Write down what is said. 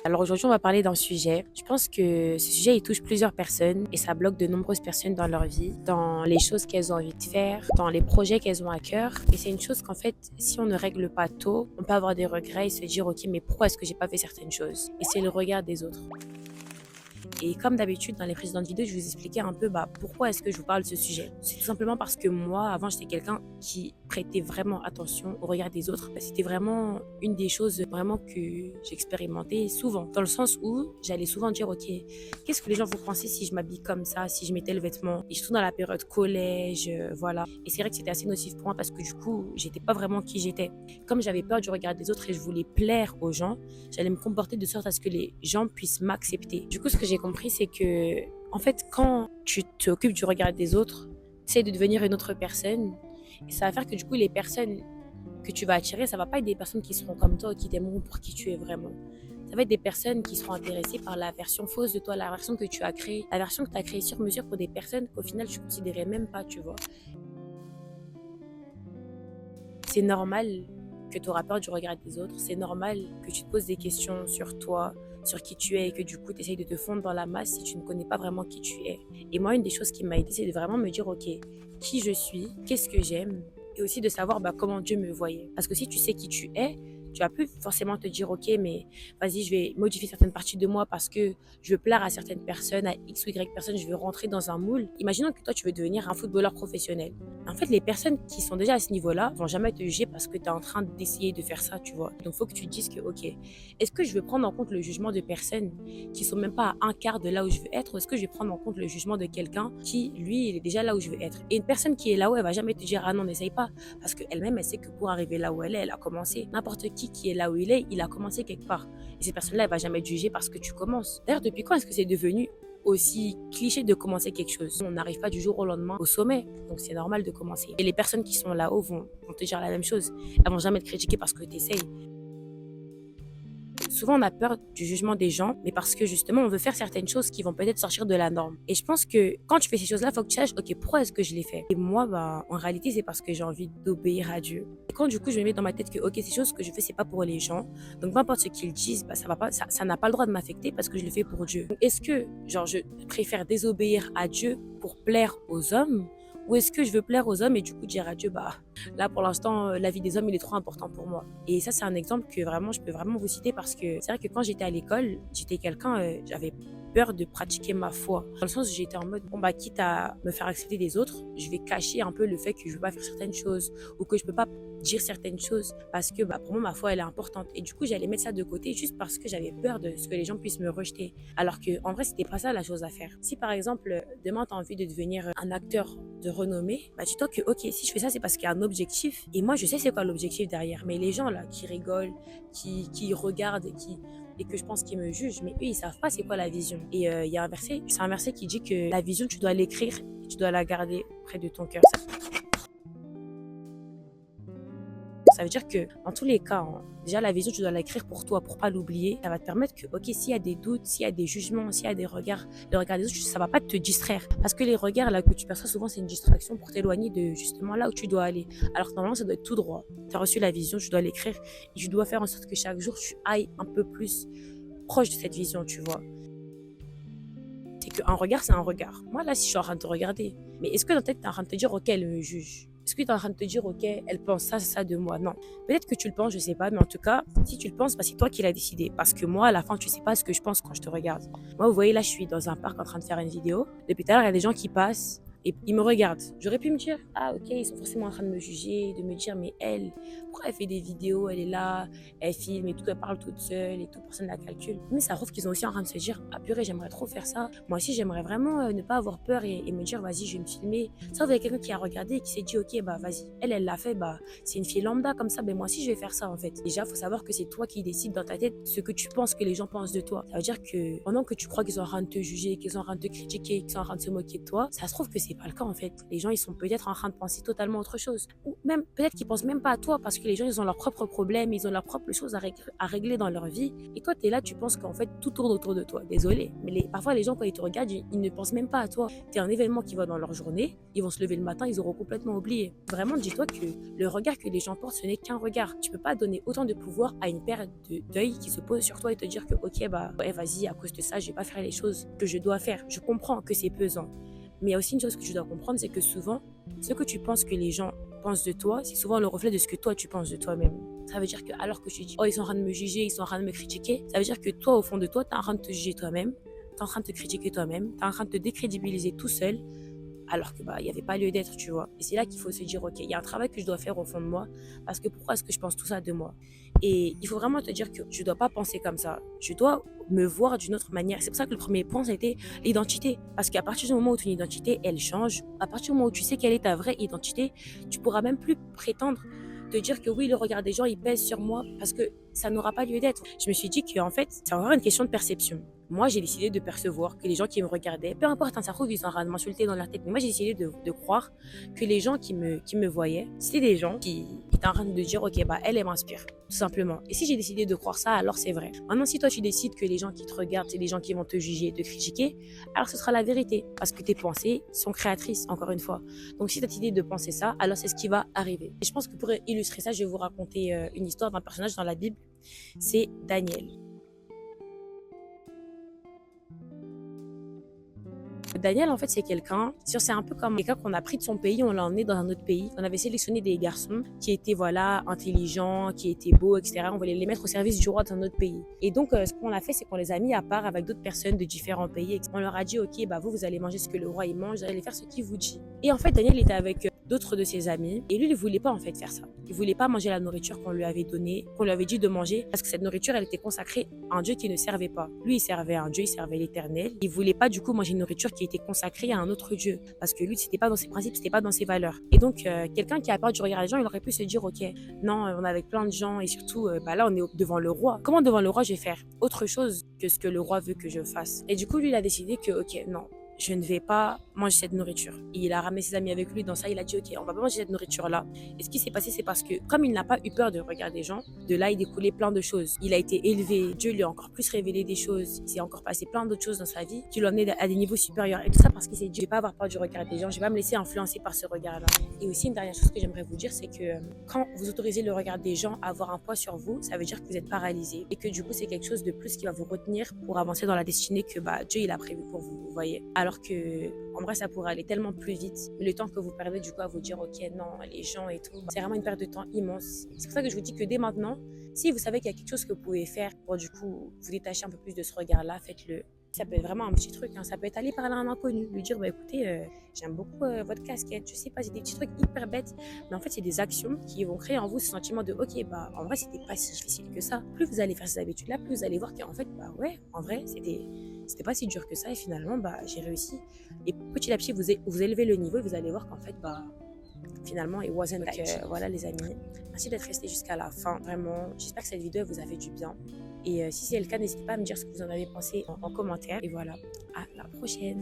Alors aujourd'hui, on va parler d'un sujet. Je pense que ce sujet, il touche plusieurs personnes et ça bloque de nombreuses personnes dans leur vie, dans les choses qu'elles ont envie de faire, dans les projets qu'elles ont à cœur. Et c'est une chose qu'en fait, si on ne règle pas tôt, on peut avoir des regrets et se dire, ok, mais pourquoi est-ce que j'ai pas fait certaines choses? Et c'est le regard des autres. Et comme d'habitude, dans les précédentes vidéos, je vous expliquais un peu pourquoi est-ce que je vous parle de ce sujet. C'est tout simplement parce que moi, avant, j'étais quelqu'un qui prêtait vraiment attention au regard des autres. C'était vraiment une des choses vraiment que j'expérimentais souvent. Dans le sens où j'allais souvent dire, ok, qu'est-ce que les gens vont penser si je m'habille comme ça, si je mets tel vêtement? Et surtout dans la période collège, voilà. Et c'est vrai que c'était assez nocif pour moi parce que du coup, j'étais pas vraiment qui j'étais. Comme j'avais peur du regard des autres et je voulais plaire aux gens, j'allais me comporter de sorte à ce que les gens puissent m'accepter. Du coup, ce que j'ai compris, c'est que, en fait, quand tu t'occupes du regard des autres, tu essaies de devenir une autre personne. Et ça va faire que, du coup, les personnes que tu vas attirer, ça va pas être des personnes qui seront comme toi, qui t'aimeront pour qui tu es vraiment. Ça va être des personnes qui seront intéressées par la version fausse de toi, la version que tu as créée, la version que tu as créée sur mesure pour des personnes qu'au final, tu considérais même pas, tu vois. C'est normal que tu auras peur du regard des autres. C'est normal que tu te poses des questions sur toi, sur qui tu es et que du coup, tu essayes de te fondre dans la masse si tu ne connais pas vraiment qui tu es. Et moi, une des choses qui m'a aidé, c'est de vraiment me dire, ok, qui je suis, qu'est-ce que j'aime et aussi de savoir comment Dieu me voyait. Parce que si tu sais qui tu es, tu vas plus forcément te dire, ok, mais vas-y, je vais modifier certaines parties de moi parce que je veux plaire à certaines personnes, à X ou Y personnes, je veux rentrer dans un moule. Imaginons que toi, tu veux devenir un footballeur professionnel. En fait, les personnes qui sont déjà à ce niveau-là vont jamais te juger parce que tu es en train d'essayer de faire ça, tu vois. Donc, il faut que tu te dises que, ok, est-ce que je veux prendre en compte le jugement de personnes qui sont même pas à un quart de là où je veux être, ou est-ce que je vais prendre en compte le jugement de quelqu'un qui, lui, il est déjà là où je veux être? Et une personne qui est là où elle va jamais te dire, ah non, n'essaye pas, parce qu'elle-même, elle sait que pour arriver là où elle a commencé. N'importe qui est là où il a commencé quelque part. Et cette personne-là, elle va jamais te juger parce que tu commences. D'ailleurs, depuis quand est-ce que c'est devenu aussi cliché de commencer quelque chose? On n'arrive pas du jour au lendemain au sommet, donc c'est normal de commencer. Et les personnes qui sont là-haut vont te dire la même chose. Elles vont jamais te critiquer parce que tu essayes. Souvent, on a peur du jugement des gens, mais parce que justement, on veut faire certaines choses qui vont peut-être sortir de la norme. Et je pense que quand tu fais ces choses-là, il faut que tu saches, ok, pourquoi est-ce que je les fais? Et moi, en réalité, c'est parce que j'ai envie d'obéir à Dieu. Et quand du coup, je me mets dans ma tête que, ok, ces choses que je fais, c'est pas pour les gens. Donc, peu importe ce qu'ils disent, ça va pas, ça n'a pas le droit de m'affecter parce que je le fais pour Dieu. Donc, est-ce que, genre, je préfère désobéir à Dieu pour plaire aux hommes? Ou est-ce que je veux plaire aux hommes et du coup dire à Dieu, là pour l'instant, la vie des hommes, il est trop important pour moi. Et ça, c'est un exemple que vraiment, je peux vraiment vous citer parce que c'est vrai que quand j'étais à l'école, j'étais quelqu'un, j'avais peur de pratiquer ma foi. Dans le sens où j'étais en mode, quitte à me faire accepter des autres, je vais cacher un peu le fait que je ne veux pas faire certaines choses ou que je ne peux pas dire certaines choses parce que pour moi, ma foi, elle est importante. Et du coup, j'allais mettre ça de côté juste parce que j'avais peur de ce que les gens puissent me rejeter. Alors que en vrai, c'était pas ça la chose à faire. Si par exemple, demain, tu as envie de devenir un acteur de renommée, dis-toi que, ok, si je fais ça, c'est parce qu'il y a un objectif. Et moi, je sais c'est quoi l'objectif derrière. Mais les gens là qui rigolent, qui regardent et que je pense qu'ils me jugent, mais eux, ils savent pas c'est quoi la vision. Et il y a un verset, c'est un verset qui dit que la vision, tu dois l'écrire et tu dois la garder près de ton cœur. Ça veut dire que, dans tous les cas, déjà la vision, tu dois l'écrire pour toi, pour pas l'oublier. Ça va te permettre que, ok, s'il y a des doutes, s'il y a des jugements, s'il y a des regards, le regard des autres, ça va pas te distraire. Parce que les regards là que tu perçois souvent, c'est une distraction pour t'éloigner de justement là où tu dois aller. Alors que normalement, ça doit être tout droit. Tu as reçu la vision, tu dois l'écrire et tu dois faire en sorte que chaque jour, tu ailles un peu plus proche de cette vision, tu vois. C'est qu'un regard, c'est un regard. Moi, là, si je suis en train de te regarder, mais est-ce que dans ta tête, tu es en train de te dire, ok, elle me juge? Est-ce que tu es en train de te dire, ok, elle pense ça de moi? Non. Peut-être que tu le penses, je sais pas, mais en tout cas, si tu le penses, c'est toi qui l'as décidé. Parce que moi, à la fin, tu sais pas ce que je pense quand je te regarde. Moi, vous voyez, là, je suis dans un parc en train de faire une vidéo. Depuis tout à l'heure, il y a des gens qui passent et ils me regardent. J'aurais pu me dire, ah, ok, ils sont forcément en train de me juger, de me dire, mais elle, pourquoi elle fait des vidéos, elle est là, elle filme et tout, elle parle toute seule et tout, personne ne la calcule. Mais ça prouve qu'ils sont aussi en train de se dire, ah purée, j'aimerais trop faire ça. Moi aussi, j'aimerais vraiment ne pas avoir peur et me dire, vas-y, je vais me filmer. Ça, vous avez quelqu'un qui a regardé et qui s'est dit, ok, vas-y, elle l'a fait, c'est une fille lambda comme ça, moi aussi, je vais faire ça en fait. Déjà, il faut savoir que c'est toi qui décides dans ta tête ce que tu penses que les gens pensent de toi. Ça veut dire que pendant que tu crois qu'ils sont en train de te juger, qu'ils sont en train de te critiquer, qu'ils sont en train de se moquer de toi, ça se trouve que c'est pas le cas en fait. Les gens, ils sont peut-être en train de penser totalement autre chose. Ou même, peut-être qu'ils pensent même pas à toi parce que les gens, ils ont leurs propres problèmes, ils ont leurs propres choses à régler dans leur vie. Et toi, tu es là, tu penses qu'en fait, tout tourne autour de toi. Désolé. Mais parfois, les gens, quand ils te regardent, ils ne pensent même pas à toi. Tu es un événement qui va dans leur journée, ils vont se lever le matin, ils auront complètement oublié. Vraiment, dis-toi que le regard que les gens portent, ce n'est qu'un regard. Tu peux pas donner autant de pouvoir à une paire d'œil qui se pose sur toi et te dire que, ok, bah, ouais, vas-y, à cause de ça, je vais pas faire les choses que je dois faire. Je comprends que c'est pesant. Mais il y a aussi une chose que tu dois comprendre, c'est que souvent, ce que tu penses que les gens pensent de toi, c'est souvent le reflet de ce que toi, tu penses de toi-même. Ça veut dire que alors que tu dis, oh, ils sont en train de me juger, ils sont en train de me critiquer, ça veut dire que toi, au fond de toi, tu es en train de te juger toi-même, tu es en train de te critiquer toi-même, tu es en train de te décrédibiliser tout seul, alors que bah il y avait pas lieu d'être, tu vois. Et c'est là qu'il faut se dire, ok, il y a un travail que je dois faire au fond de moi, parce que pourquoi est-ce que je pense tout ça de moi? Et il faut vraiment te dire que je dois pas penser comme ça, je dois me voir d'une autre manière. C'est pour ça que le premier point, c'était l'identité, parce qu'à partir du moment où ton identité elle change, à partir du moment où tu sais quelle est ta vraie identité, tu pourras même plus prétendre te dire que oui, le regard des gens, il pèse sur moi, parce que ça n'aura pas lieu d'être. Je me suis dit qu'en fait, c'est encore une question de perception. Moi, j'ai décidé de percevoir que les gens qui me regardaient, peu importe, ça se trouve, ils sont en train de m'insulter dans leur tête, mais moi, j'ai décidé de croire que les gens qui me voyaient, c'était des gens qui étaient en train de dire, ok, bah, elle m'inspire, tout simplement. Et si j'ai décidé de croire ça, alors c'est vrai. Maintenant, si toi, tu décides que les gens qui te regardent, c'est des gens qui vont te juger, te critiquer, alors ce sera la vérité, parce que tes pensées sont créatrices, encore une fois. Donc, si tu as décidé de penser ça, alors c'est ce qui va arriver. Et je pense que pour illustrer ça, je vais vous raconter une histoire d'un personnage dans la Bible, c'est Daniel. Daniel, en fait, c'est quelqu'un, c'est un peu comme quelqu'un qu'on a pris de son pays, on l'a emmené dans un autre pays. On avait sélectionné des garçons qui étaient, voilà, intelligents, qui étaient beaux, etc. On voulait les mettre au service du roi d'un autre pays. Et donc, ce qu'on a fait, c'est qu'on les a mis à part avec d'autres personnes de différents pays. On leur a dit, ok, bah, vous allez manger ce que le roi, il mange, vous allez faire ce qu'il vous dit. Et en fait, Daniel était avec d'autres de ses amis. Et lui, il voulait pas, en fait, faire ça. Il voulait pas manger la nourriture qu'on lui avait donnée, qu'on lui avait dit de manger, parce que cette nourriture, elle était consacrée à un Dieu qui ne servait pas. Lui, il servait à un Dieu, il servait l'Éternel. Il voulait pas, du coup, manger une nourriture qui était consacrée à un autre Dieu, parce que lui, c'était pas dans ses principes, c'était pas dans ses valeurs. Et donc, quelqu'un qui a peur du regard des gens, il aurait pu se dire, ok, non, on est avec plein de gens, et surtout, bah là, on est devant le roi. Comment devant le roi, je vais faire autre chose que ce que le roi veut que je fasse? Et du coup, lui, il a décidé que, ok, non, je ne vais pas manger cette nourriture. Et il a ramené ses amis avec lui dans ça, il a dit, ok, on va pas manger cette nourriture-là. Et ce qui s'est passé, c'est parce que, comme il n'a pas eu peur de regarder les gens, de là, il découlait plein de choses. Il a été élevé, Dieu lui a encore plus révélé des choses, il s'est encore passé plein d'autres choses dans sa vie, qui l'ont amené à des niveaux supérieurs. Et tout ça parce qu'il s'est dit, je vais pas avoir peur du regard des gens, je vais pas me laisser influencer par ce regard-là. Et aussi, une dernière chose que j'aimerais vous dire, c'est que quand vous autorisez le regard des gens à avoir un poids sur vous, ça veut dire que vous êtes paralysé. Et que du coup, c'est quelque chose de plus qui va vous retenir pour avancer dans la destinée que bah, Dieu, il a prévu pour vous, vous voyez. Alors que, en vrai, ça pourrait aller tellement plus vite. Mais le temps que vous perdez, du coup, à vous dire, ok, non, les gens et tout, c'est vraiment une perte de temps immense. C'est pour ça que je vous dis que dès maintenant, si vous savez qu'il y a quelque chose que vous pouvez faire pour, du coup, vous détacher un peu plus de ce regard-là, faites-le. Ça peut être vraiment un petit truc, hein. Ça peut être aller parler à un inconnu, lui dire, bah écoutez, j'aime beaucoup votre casquette, je sais pas, c'est des petits trucs hyper bêtes, mais en fait, c'est des actions qui vont créer en vous ce sentiment de, ok, bah en vrai, c'était pas si difficile que ça. Plus vous allez faire ces habitudes-là, plus vous allez voir qu'en fait, bah ouais, en vrai, c'était pas si dur que ça, et finalement, bah j'ai réussi. Et petit à petit, vous élevez le niveau et vous allez voir qu'en fait, bah finalement, it wasn't that. Donc, voilà les amis, merci d'être restés jusqu'à la fin, vraiment. J'espère que cette vidéo elle vous a fait du bien. Et si c'est le cas, n'hésitez pas à me dire ce que vous en avez pensé en commentaire. Et voilà, à la prochaine.